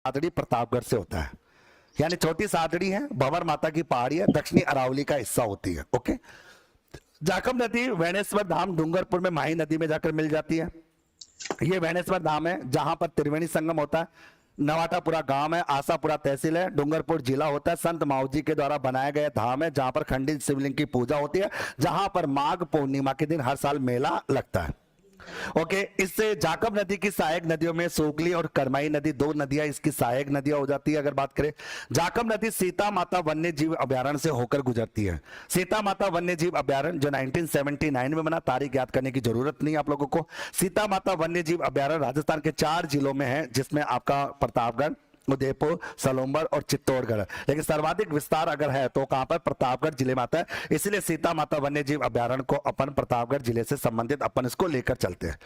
सादड़ी प्रतापगढ़ से होता है, यानी छोटी सादड़ी है, भंवर माता की पहाड़ी है, दक्षिणी अरावली का हिस्सा होती है। ओके। जाखम नदी वेणेश्वर धाम डूंगरपुर में माही नदी में जाकर मिल जाती है। ये वेणेश्वर धाम है जहां पर त्रिवेणी संगम होता है। नवाटापुरा गांव है, आशापुरा तहसील है, डूंगरपुर जिला होता है। संत माऊजी के द्वारा बनाया गया धाम है जहां पर खंडित शिवलिंग की पूजा होती है, जहां पर माघ पूर्णिमा के दिन हर साल मेला लगता है। ओके। इससे जाकब नदी की सहायक नदियों में सोगली और करमाई नदी, दो नदियां इसकी सहायक नदियां हो जाती है। अगर बात करें, जाकब नदी सीता माता वन्य जीव अभ्यारण्य से होकर गुजरती है। सीता माता वन्य जीव अभ्यारण्य जो 1979 में बना, तारीख याद करने की जरूरत नहीं आप लोगों को। सीता माता वन्य जीव अभ्यारण्य राजस्थान के 4 जिलों में है, जिसमें आपका प्रतापगढ़, उदयपुर, सलोम्बर और चित्तौड़गढ़, लेकिन सर्वाधिक विस्तार अगर है तो कहां पर, प्रतापगढ़ जिले में आता है। इसलिए सीता माता वन्य जीव अभ्यारण्य को अपन प्रतापगढ़ जिले से संबंधित अपन इसको लेकर चलते हैं।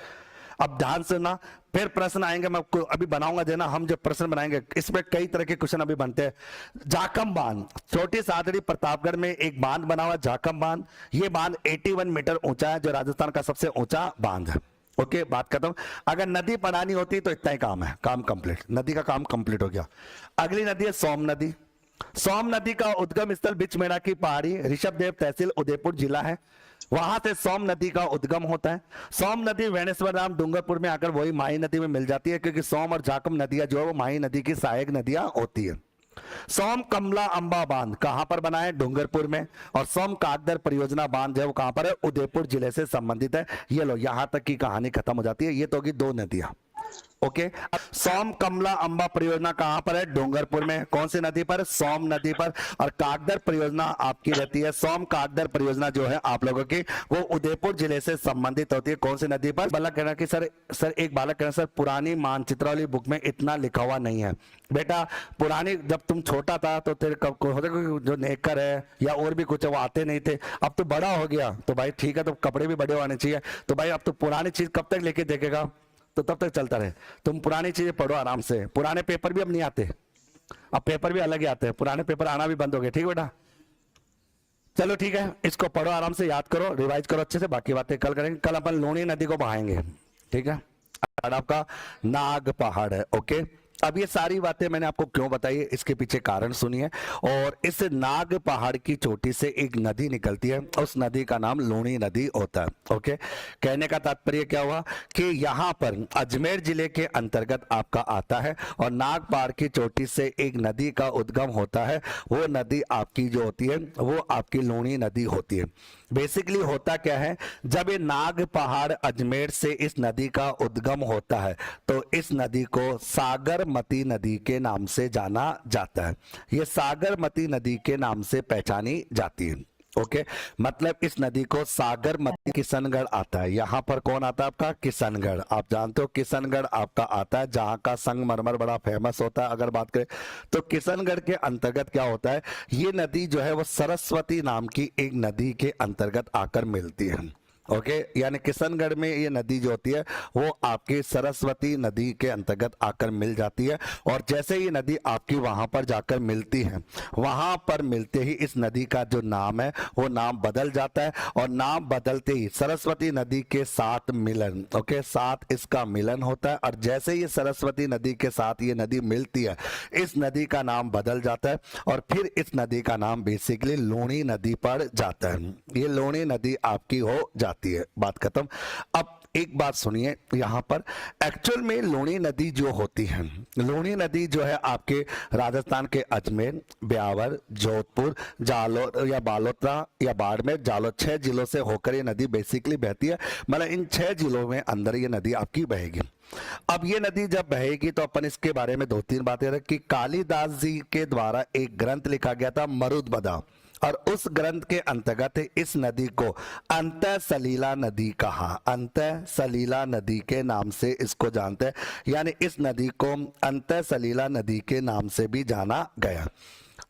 अब ध्यान से ना, फिर प्रश्न आएंगे, मैं आपको अभी बनाऊंगा देना, हम जब प्रश्न बनाएंगे इसमें कई तरह के क्वेश्चन अभी बनते हैं। जाकम बांध, छोटी सादड़ी प्रतापगढ़ में एक बांध बना हुआ जाकम बांध। ये बांध 81 मीटर ऊंचा है, जो राजस्थान का सबसे ऊंचा बांध है। ओके, बात खत्म। अगर नदी बनानी होती तो इतना ही काम है, काम कंप्लीट, नदी का काम कंप्लीट हो गया। अगली नदी है सोम नदी। सोम नदी का उद्गम स्थल बिचमेड़ा की पहाड़ी, ऋषभदेव तहसील, उदयपुर जिला है। वहां से सोम नदी का उद्गम होता है। सोम नदी वेणेश्वर धाम डूंगरपुर में आकर वही माही नदी में मिल जाती है, क्योंकि सोम और जाकम नदियां जो है वो माही नदी की सहायक नदियां होती है। सोम कमला अंबा बांध कहां पर बना है, डूंगरपुर में। और सोम कागदर परियोजना बांध जो है वो कहां पर है, उदयपुर जिले से संबंधित है। ये लो, यहां तक की कहानी खत्म हो जाती है। ये तो होगी 2 नदियां। ओके। सोम कमला अंबा परियोजना कहां पर है, डूंगरपुर में। कौन सी नदी पर, सोम नदी पर। और कागदर परियोजना आपकी रहती है, सोम कागदर परियोजना जो है आप लोगों की, वो उदयपुर जिले से संबंधित होती है। कौन सी नदी पर। बालक कहना कि सर एक बालक कहना, सर पुरानी मानचित्र वाली बुक में इतना लिखा हुआ नहीं है। बेटा, पुरानी जब तुम छोटा था तो तेरे जो नेकर है या और भी कुछ है वो आते नहीं थे। अब तो बड़ा हो गया तो भाई ठीक है, तो कपड़े भी बड़े होने चाहिए। तो भाई अब तो पुरानी चीज कब तक लेके देखेगा, तो तब तक चलता रहे। तुम पुरानी चीजें पढ़ो आराम से। पुराने पेपर भी अब नहीं आते, अब पेपर भी अलग ही आते हैं। पुराने पेपर आना भी बंद हो गए। ठीक है बेटा, चलो ठीक है, इसको पढ़ो आराम से, याद करो, रिवाइज करो अच्छे से। बाकी बातें कल करेंगे। कल अपन लूणी नदी को बहाएंगे। ठीक है, आपका नाग पहाड़ है। ओके। अब ये सारी बातें मैंने आपको क्यों बताई है, इसके पीछे कारण सुनिए। और इस नाग पहाड़ की चोटी से एक नदी निकलती है, उस नदी का नाम लूणी नदी होता है। ओके। कहने का तात्पर्य क्या हुआ कि यहाँ पर अजमेर जिले के अंतर्गत आपका आता है, और नाग पहाड़ की चोटी से एक नदी का उद्गम होता है। वो नदी आपकी जो होती है वो आपकी लूणी नदी होती है। बेसिकली होता क्या है, जब ये नाग पहाड़ अजमेर से इस नदी का उद्गम होता है तो इस नदी को सागरमती नदी के नाम से जाना जाता है। ये सागरमती नदी के नाम से पहचानी जाती है। ओके। मतलब इस नदी को सागरमती, किशनगढ़ आता है। यहां पर कौन आता है आपका, किशनगढ़। आप जानते हो किशनगढ़ आपका आता है, जहां का संगमरमर बड़ा फेमस होता है। अगर बात करें तो किशनगढ़ के अंतर्गत क्या होता है, ये नदी जो है वो सरस्वती नाम की एक नदी के अंतर्गत आकर मिलती है। ओके। यानी किशनगढ़ में ये नदी जो होती है वो आपकी सरस्वती नदी के अंतर्गत आकर मिल जाती है। और जैसे ये नदी आपकी वहां पर जाकर मिलती है, वहां पर मिलते ही इस नदी का जो नाम है वो नाम बदल जाता है। और नाम बदलते ही सरस्वती नदी के साथ मिलन, ओके, साथ इसका मिलन होता है। और जैसे ये सरस्वती नदी के साथ ये नदी मिलती है, इस नदी का नाम बदल जाता है, और फिर इस नदी का नाम बेसिकली लूणी नदी पर जाता है। ये लूणी नदी आपकी हो जाती है। बात खत्म। अब एक बात सुनिए, यहां पर एक्चुअल में लूणी नदी जो होती है, लूणी नदी जो है आपके राजस्थान के अजमेर, ब्यावर, जोधपुर, जालोर या बालोतरा या बाड़मेर, जालोर 6 जिलों से होकर ये नदी बेसिकली बहती है। मतलब इन 6 जिलों में अंदर ये नदी आपकी बहेगी। अब ये नदी जब बहेगी तो अपन इसके बारे में 2-3 बातें रखें कि कालिदास जी के द्वारा एक ग्रंथ लिखा गया था मरुदबदा, और उस ग्रंथ के अंतर्गत इस नदी को अंतः सलीला नदी कहा। अंतः सलीला नदी के नाम से इसको जानते हैं, यानी इस नदी को अंतः सलीला नदी के नाम से भी जाना गया।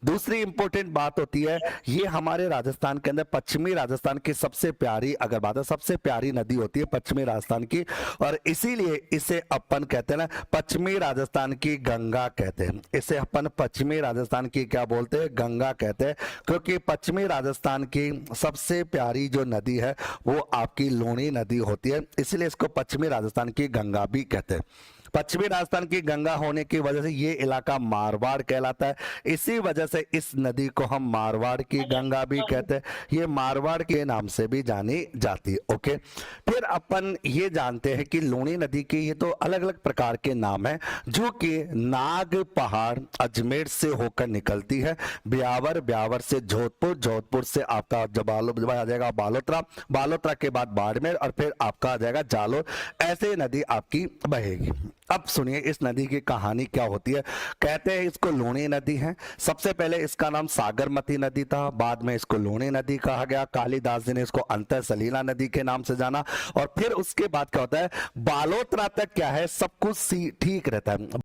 दूसरी इंपॉर्टेंट बात होती है, ये हमारे राजस्थान के अंदर पश्चिमी राजस्थान की सबसे प्यारी, अगर बात है सबसे प्यारी नदी होती है पश्चिमी राजस्थान की, और इसीलिए इसे अपन कहते हैं ना, पश्चिमी राजस्थान की गंगा कहते हैं। इसे अपन पश्चिमी राजस्थान की क्या बोलते हैं, गंगा कहते हैं, क्योंकि पश्चिमी राजस्थान की सबसे प्यारी जो नदी है वो आपकी लूणी नदी होती है, इसलिए इसको पश्चिमी राजस्थान की गंगा भी कहते हैं। पश्चिमी राजस्थान की गंगा होने की वजह से ये इलाका मारवाड़ कहलाता है। इसी वजह से इस नदी को हम मारवाड़ की गंगा भी कहते हैं। ये मारवाड़ के नाम से भी जानी जाती है। ओके, फिर अपन ये जानते हैं कि लूणी नदी के ये तो अलग अलग प्रकार के नाम है, जो कि नाग पहाड़ अजमेर से होकर निकलती है, ब्यावर, ब्यावर से जोधपुर, जोधपुर से आपका जब आ जाएगा बालोतरा, बालोतरा के बाद बाड़मेर और फिर आपका आ जाएगा जालोर। ऐसे नदी आपकी बहेगी। अब सुनिए इस नदी की कहानी क्या होती है। कहते हैं इसको लूणी नदी है। सबसे पहले इसका नाम सागरमती नदी था, बाद में इसको लूणी नदी कहा गया। कालिदास जी ने इसको अंतर सलीला नदी के नाम से जाना। और फिर उसके बाद क्या होता है, बालोतरा तक क्या है, सब कुछ ठीक रहता है।